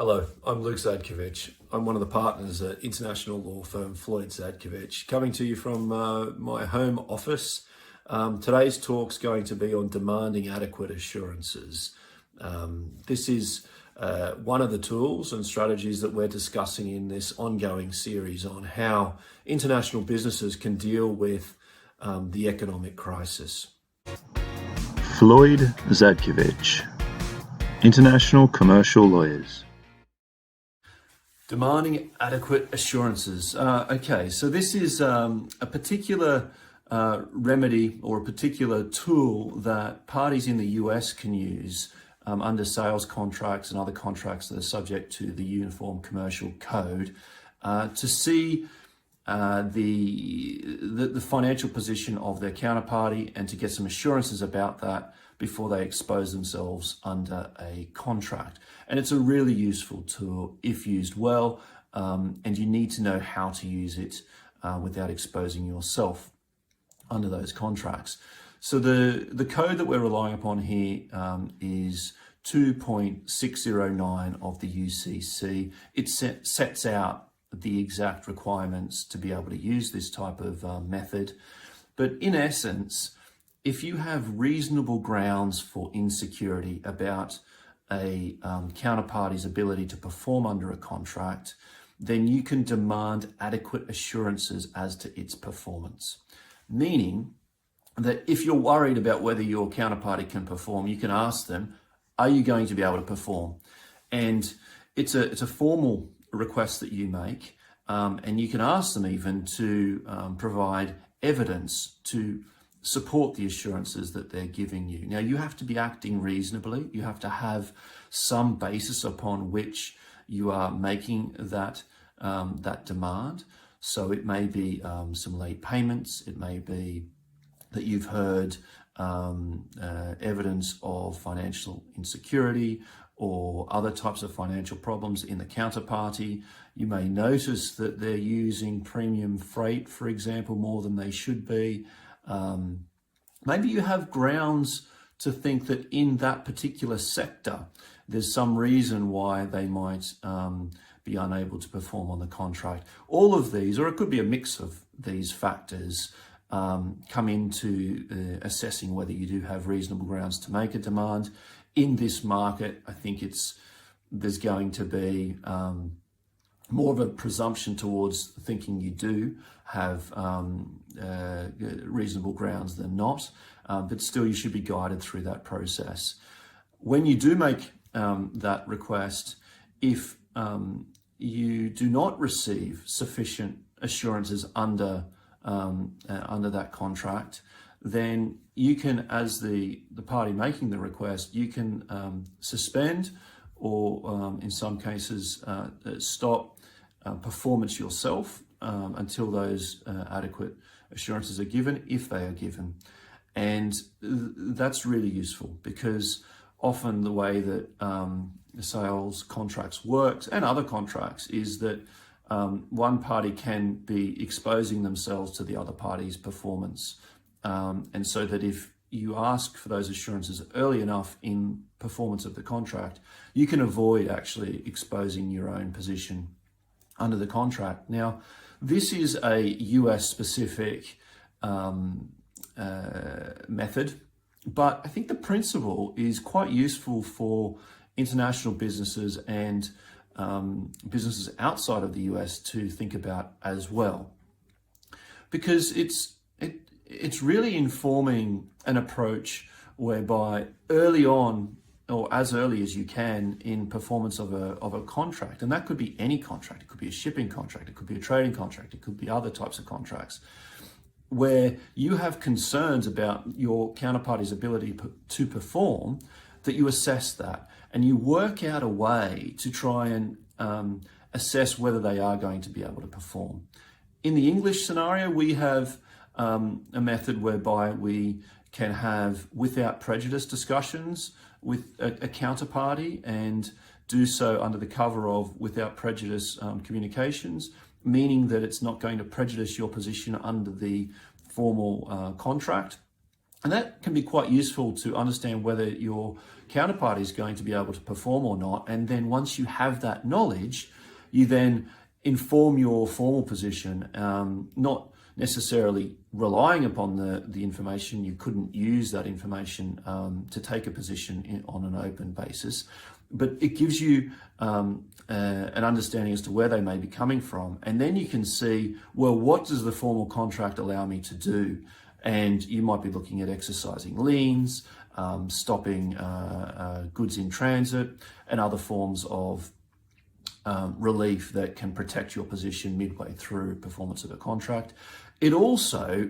Hello, I'm Luke Zadkovich. I'm one of the partners at international law firm Floyd Zadkovich, coming to you from my home office. Today's talk's going to be on demanding adequate assurances. This is one of the tools and strategies that we're discussing in this ongoing series on how international businesses can deal with the economic crisis. Floyd Zadkovich, International Commercial Lawyers. Demanding adequate assurances. Okay, so this is a particular remedy or a particular tool that parties in the US can use under sales contracts and other contracts that are subject to the Uniform Commercial Code to see the financial position of their counterparty and to get some assurances about that before they expose themselves under a contract. And it's a really useful tool if used well, and you need to know how to use it without exposing yourself under those contracts. So the code that we're relying upon here is 2.609 of the UCC. It sets out the exact requirements to be able to use this type of method. But in essence, if you have reasonable grounds for insecurity about a counterparty's ability to perform under a contract, then you can demand adequate assurances as to its performance. Meaning that if you're worried about whether your counterparty can perform, you can ask them, are you going to be able to perform? And it's a formal request that you make, and you can ask them even to provide evidence to support the assurances that they're giving you. Now, you have to be acting reasonably. You have to have some basis upon which you are making that demand. So it may be some late payments. It may be that you've heard evidence of financial insecurity or other types of financial problems in the counterparty. You may notice that they're using premium freight, for example, more than they should be. Maybe you have grounds to think that in that particular sector, there's some reason why they might be unable to perform on the contract. All of these, or it could be a mix of these factors, come into assessing whether you do have reasonable grounds to make a demand. In this market, I think there's going to be more of a presumption towards thinking you do have reasonable grounds than not, but still you should be guided through that process. When you do make that request, if you do not receive sufficient assurances under that contract, then you can, as the party making the request, you can suspend or in some cases stop performance yourself until those adequate assurances are given, if they are given. And that's really useful because often the way that sales contracts works and other contracts is that one party can be exposing themselves to the other party's performance. And so that if you ask for those assurances early enough in performance of the contract, you can avoid actually exposing your own position under the contract. Now, this is a US specific method, but I think the principle is quite useful for international businesses and businesses outside of the US to think about as well, because it's really informing an approach whereby early on, or as early as you can in performance of a contract, and that could be any contract, it could be a shipping contract, it could be a trading contract, it could be other types of contracts, where you have concerns about your counterparty's ability to perform, that you assess that and you work out a way to try and assess whether they are going to be able to perform. In the English scenario, we have a method whereby we can have without prejudice discussions with a counterparty and do so under the cover of without prejudice communications, meaning that it's not going to prejudice your position under the formal contract. And that can be quite useful to understand whether your counterparty is going to be able to perform or not. And then once you have that knowledge, you then inform your formal position, not necessarily relying upon the information. You couldn't use that information to take a position on an open basis, but it gives you an understanding as to where they may be coming from. And then you can see, well, what does the formal contract allow me to do? And you might be looking at exercising liens, stopping goods in transit, and other forms of relief that can protect your position midway through performance of a contract. It also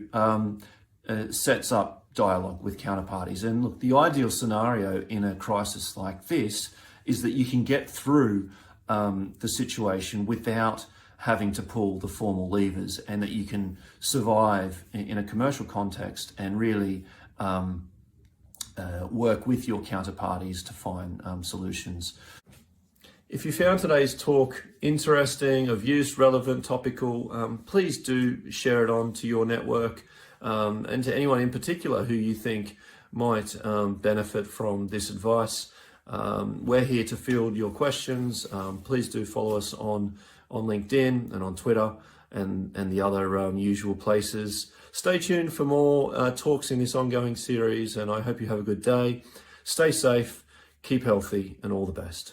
sets up dialogue with counterparties. And look, the ideal scenario in a crisis like this is that you can get through the situation without having to pull the formal levers, and that you can survive in a commercial context and really work with your counterparties to find solutions. If you found today's talk interesting, of use, relevant, topical, please do share it on to your network and to anyone in particular who you think might benefit from this advice. We're here to field your questions. Please do follow us on LinkedIn and on Twitter and the other usual places. Stay tuned for more talks in this ongoing series, and I hope you have a good day. Stay safe, keep healthy, and all the best.